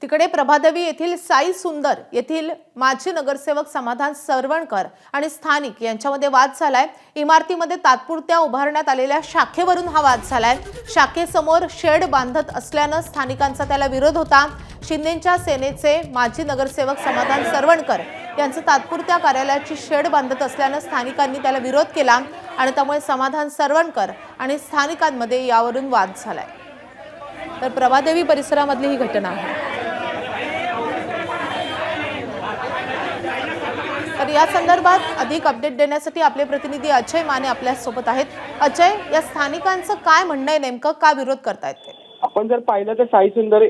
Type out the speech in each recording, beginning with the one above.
तिकडे प्रभादेवी येथील साई सुंदर येथील माजी नगरसेवक समाधान सरवणकर आणि स्थानिक यांच्यामध्ये वाद झालाय। इमारतीमध्ये तात्पुरत्या उभारण्यात आलेल्या शाखेवरून हा वाद झालाय। शाखेसमोर शेड बांधत असल्याने स्थानिकांचा त्याला विरोध होता। शिंदेच्या सेनेचे माजी नगरसेवक समाधान सरवणकर यांचं तात्पुरत्या कार्यालयाची शेड बांधत असल्याने स्थानिकांनी त्याला विरोध केला आणि त्यामुळे समाधान सरवणकर आणि स्थानिकांमध्ये यावरून वाद झालाय। तर प्रभादेवी परिसरामधली ही घटना आहे। तर या संदर्भात अधिक अपडेट देण्यासाठी आपले प्रतिनिधी अजय माने आपल्या सोबत आहेत। अजय, या स्थानिकांचं काय म्हणणं आहे, नेमकं का विरोध करतायत ते? आपण जर पाहिलं तर साई सुंदर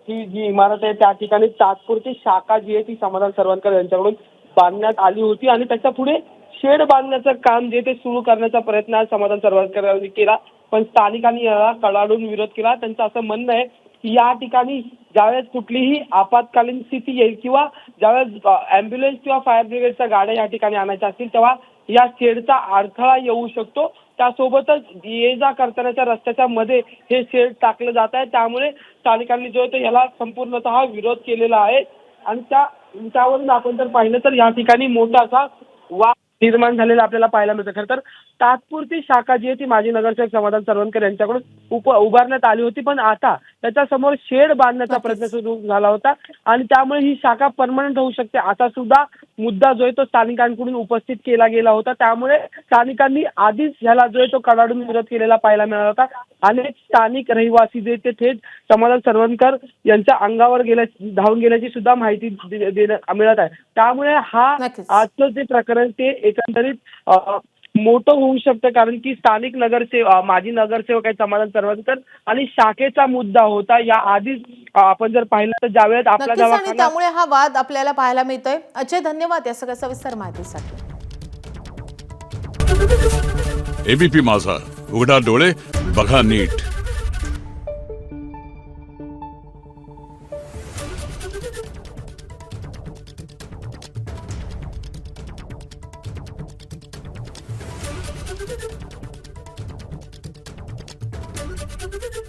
ची जी इमारत आहे त्या ठिकाणी तात्पुरती शाखा जी आहे ती समाधान सरवणकर यांच्याकडून बांधण्यात आली होती आणि त्याच्या पुढे शेड बांधण्याचं काम जे ते सुरू करण्याचा प्रयत्न आज समाधान सरवणकर यांनी केला, पण स्थानिकांनी याला कडाडून विरोध केला। त्यांचं असं म्हणणं आहे की या ठिकाणी ज्यावेळेस कुठलीही आपत्कालीन स्थिती येईल किंवा ज्यावेळेस ॲम्ब्युलन्स किंवा फायर ब्रिगेडच्या गाड्या या ठिकाणी आणायच्या असतील तेव्हा या शेडचा अडथळा येऊ शकतो। त्यासोबतच ये जा करतानाच्या रस्त्याच्या मध्ये हे शेड टाकलं जात आहे, त्यामुळे स्थानिकांनी जो आहे याला संपूर्णतः विरोध केलेला आहे आणि त्यावरून आपण जर पाहिलं तर या ठिकाणी मोठा असा वाद निर्माण झालेला आपल्याला पाहायला मिळतं। खरं तर तात्पुरती शाखा जी आहे ती माजी नगरसेवक समाधान सरवणकर यांच्याकडून उभारण्यात आली होती, पण आता त्याच्यासमोर शेड बांधण्याचा प्रयत्न सुरू झाला होता आणि त्यामुळे ही शाखा परमनंट होऊ शकते असा सुद्धा मुद्दा जो आहे तो स्थानिकांकडून उपस्थित केला गेला होता। त्यामुळे स्थानिकांनी आधीच ह्याला जो आहे तो कडाडून विरोध केलेला पाहायला मिळाला होता। अनेक स्थानिक रहिवासी जे ते थेट समाधान सरवणकर यांच्या अंगावर धावून गेल्याची सुद्धा माहिती मिळत आहे। त्यामुळे हा आजचं जे प्रकरण ते एकंदरीत मोठं होऊ शकतं, कारण की स्थानिक माजी नगरसेवक आहे समाधान सरवणकर आणि शाखेचा मुद्दा होता। या आधीच आपण जर पाहिलं तर ज्यावेळेस आपला दवाखाना, त्यामुळे हा वाद आपल्याला पाहायला मिळतोय। अजय, धन्यवाद या सगळ्या सविस्तर माहितीसाठी। एबीपी माझा, उघडा डोळे बघा नीट। Thank you.